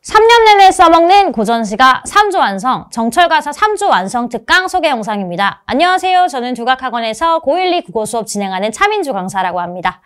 3년 내내 써먹는 고전시가 3주 완성, 정철가사 3주 완성 특강 소개 영상입니다. 안녕하세요. 저는 두각학원에서 고1, 2 국어 수업 진행하는 차민주 강사라고 합니다.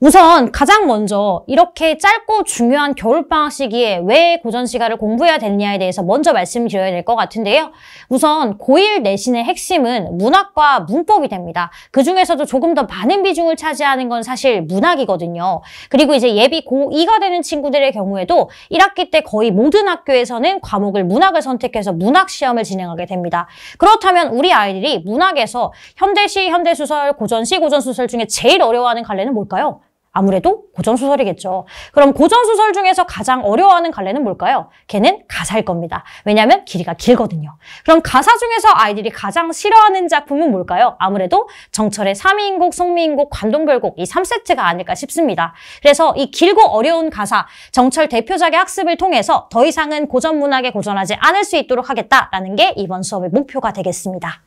우선 가장 먼저 이렇게 짧고 중요한 겨울방학 시기에 왜 고전시가를 공부해야 되느냐에 대해서 먼저 말씀드려야 될 것 같은데요. 우선 고1 내신의 핵심은 문학과 문법이 됩니다. 그중에서도 조금 더 많은 비중을 차지하는 건 사실 문학이거든요. 그리고 이제 예비 고2가 되는 친구들의 경우에도 1학기 때 거의 모든 학교에서는 과목을 문학을 선택해서 문학 시험을 진행하게 됩니다. 그렇다면 우리 아이들이 문학에서 현대시, 현대소설, 고전시, 고전소설 중에 제일 어려워하는 갈래는 뭘까요? 아무래도 고전소설이겠죠. 그럼 고전소설 중에서 가장 어려워하는 갈래는 뭘까요? 걔는 가사일 겁니다. 왜냐하면 길이가 길거든요. 그럼 가사 중에서 아이들이 가장 싫어하는 작품은 뭘까요? 아무래도 정철의 삼위인곡, 송미인곡, 관동별곡 이 3세트가 아닐까 싶습니다. 그래서 이 길고 어려운 가사, 정철 대표작의 학습을 통해서 더 이상은 고전문학에 고전하지 않을 수 있도록 하겠다라는 게 이번 수업의 목표가 되겠습니다.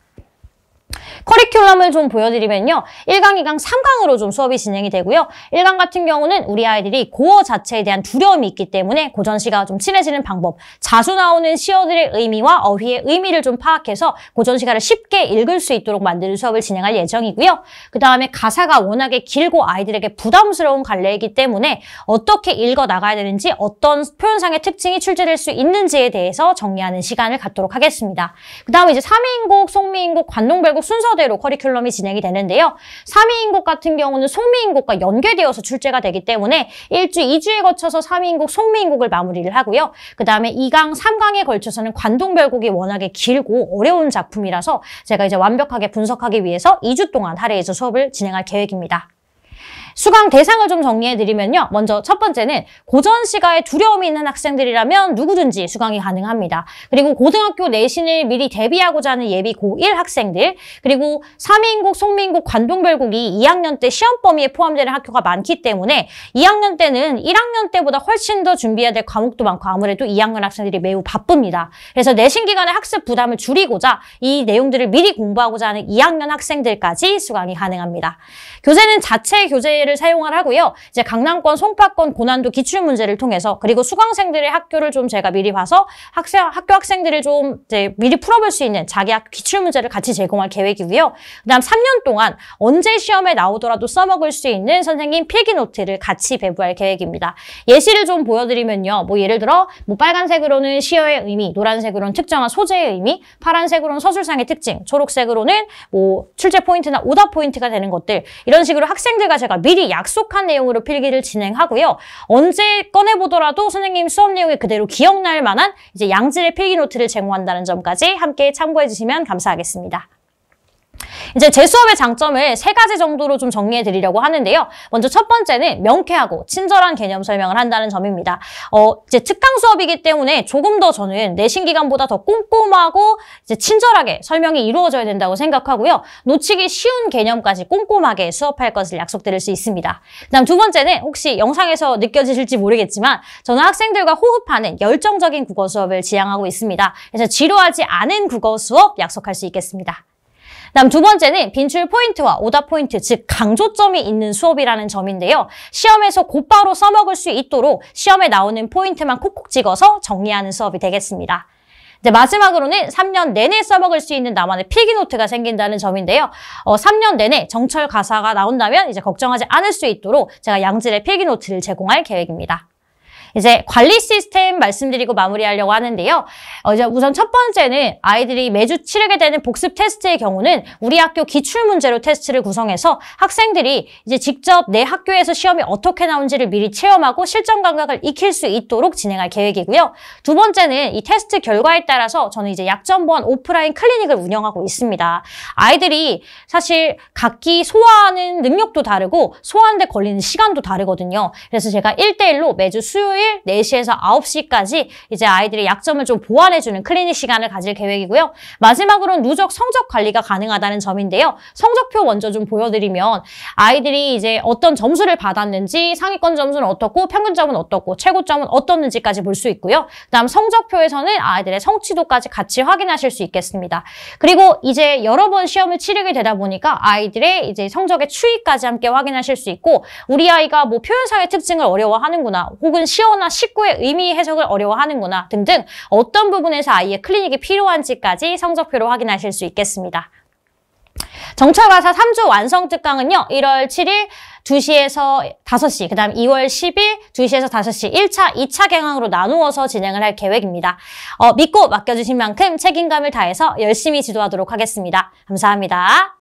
커리큘럼을 좀 보여드리면요. 1강, 2강, 3강으로 좀 수업이 진행이 되고요. 1강 같은 경우는 우리 아이들이 고어 자체에 대한 두려움이 있기 때문에 고전시가 좀 친해지는 방법, 자주 나오는 시어들의 의미와 어휘의 의미를 좀 파악해서 고전시가를 쉽게 읽을 수 있도록 만드는 수업을 진행할 예정이고요. 그 다음에 가사가 워낙에 길고 아이들에게 부담스러운 갈래이기 때문에 어떻게 읽어 나가야 되는지, 어떤 표현상의 특징이 출제될 수 있는지에 대해서 정리하는 시간을 갖도록 하겠습니다. 그 다음에 이제 삼위인곡, 송미인곡, 관동별곡 순서대로 커리큘럼이 진행이 되는데요. 삼위인곡 같은 경우는 송미인곡과 연계되어서 출제가 되기 때문에 1주, 2주에 거쳐서 삼위인곡, 송미인곡을 마무리를 하고요. 그 다음에 2강, 3강에 걸쳐서는 관동별곡이 워낙에 길고 어려운 작품이라서 제가 이제 완벽하게 분석하기 위해서 2주 동안 할애해서 수업을 진행할 계획입니다. 수강 대상을 좀 정리해드리면요. 먼저 첫 번째는 고전시가에 두려움이 있는 학생들이라면 누구든지 수강이 가능합니다. 그리고 고등학교 내신을 미리 대비하고자 하는 예비 고1 학생들, 그리고 삼위인곡, 송미인곡, 관동별곡이 2학년 때 시험 범위에 포함되는 학교가 많기 때문에 2학년 때는 1학년 때보다 훨씬 더 준비해야 될 과목도 많고 아무래도 2학년 학생들이 매우 바쁩니다. 그래서 내신 기간의 학습 부담을 줄이고자 이 내용들을 미리 공부하고자 하는 2학년 학생들까지 수강이 가능합니다. 교재는 자체 교재를 사용을 하고요. 이제 강남권, 송파권 고난도 기출문제를 통해서, 그리고 수강생들의 학교를 좀 제가 미리 봐서 학교 학생들을 좀 이제 미리 풀어볼 수 있는 자기 학교 기출문제를 같이 제공할 계획이고요. 그다음 3년 동안 언제 시험에 나오더라도 써먹을 수 있는 선생님 필기노트를 같이 배부할 계획입니다. 예시를 좀 보여드리면요. 뭐 예를 들어 뭐 빨간색으로는 시어의 의미, 노란색으로는 특정한 소재의 의미, 파란색으로는 서술상의 특징, 초록색으로는 뭐 출제 포인트나 오답 포인트가 되는 것들, 이런 식으로 학생들과 제가 미리 약속한 내용으로 필기를 진행하고요. 언제 꺼내보더라도 선생님 수업 내용이 그대로 기억날 만한 이제 양질의 필기노트를 제공한다는 점까지 함께 참고해 주시면 감사하겠습니다. 이제 제 수업의 장점을 3가지 정도로 좀 정리해 드리려고 하는데요. 먼저 첫 번째는 명쾌하고 친절한 개념 설명을 한다는 점입니다. 이제 특강 수업이기 때문에 조금 더 저는 내신 기간보다 더 꼼꼼하고 이제 친절하게 설명이 이루어져야 된다고 생각하고요. 놓치기 쉬운 개념까지 꼼꼼하게 수업할 것을 약속드릴 수 있습니다. 그다음 두 번째는 혹시 영상에서 느껴지실지 모르겠지만 저는 학생들과 호흡하는 열정적인 국어 수업을 지향하고 있습니다. 그래서 지루하지 않은 국어 수업 약속할 수 있겠습니다. 다음 두 번째는 빈출 포인트와 오답 포인트, 즉 강조점이 있는 수업이라는 점인데요. 시험에서 곧바로 써먹을 수 있도록 시험에 나오는 포인트만 콕콕 찍어서 정리하는 수업이 되겠습니다. 이제 마지막으로는 3년 내내 써먹을 수 있는 나만의 필기노트가 생긴다는 점인데요. 3년 내내 정철 가사가 나온다면 이제 걱정하지 않을 수 있도록 제가 양질의 필기노트를 제공할 계획입니다. 이제 관리 시스템 말씀드리고 마무리하려고 하는데요. 이제 우선 첫 번째는 아이들이 매주 치르게 되는 복습 테스트의 경우는 우리 학교 기출문제로 테스트를 구성해서 학생들이 이제 직접 내 학교에서 시험이 어떻게 나온지를 미리 체험하고 실전 감각을 익힐 수 있도록 진행할 계획이고요. 두 번째는 이 테스트 결과에 따라서 저는 이제 약점보완 오프라인 클리닉을 운영하고 있습니다. 아이들이 사실 각기 소화하는 능력도 다르고 소화하는 데 걸리는 시간도 다르거든요. 그래서 제가 1대1로 매주 수요일 4시에서 9시까지 이제 아이들의 약점을 좀 보완해주는 클리닉 시간을 가질 계획이고요. 마지막으로는 누적 성적 관리가 가능하다는 점인데요. 성적표 먼저 좀 보여드리면 아이들이 이제 어떤 점수를 받았는지, 상위권 점수는 어떻고 평균점은 어떻고 최고점은 어떻는지까지 볼 수 있고요. 그다음 성적표에서는 아이들의 성취도까지 같이 확인하실 수 있겠습니다. 그리고 이제 여러 번 시험을 치르게 되다 보니까 아이들의 이제 성적의 추이까지 함께 확인하실 수 있고, 우리 아이가 뭐 표현상의 특징을 어려워하는구나, 혹은 시험 수어나 식구의 의미 해석을 어려워하는구나 등등 어떤 부분에서 아이의 클리닉이 필요한지까지 성적표로 확인하실 수 있겠습니다. 정철가사 3주 완성 특강은요. 1월 7일 2시에서 5시, 그 다음 2월 10일 2시에서 5시 1차, 2차 경항으로 나누어서 진행을 할 계획입니다. 믿고 맡겨주신 만큼 책임감을 다해서 열심히 지도하도록 하겠습니다. 감사합니다.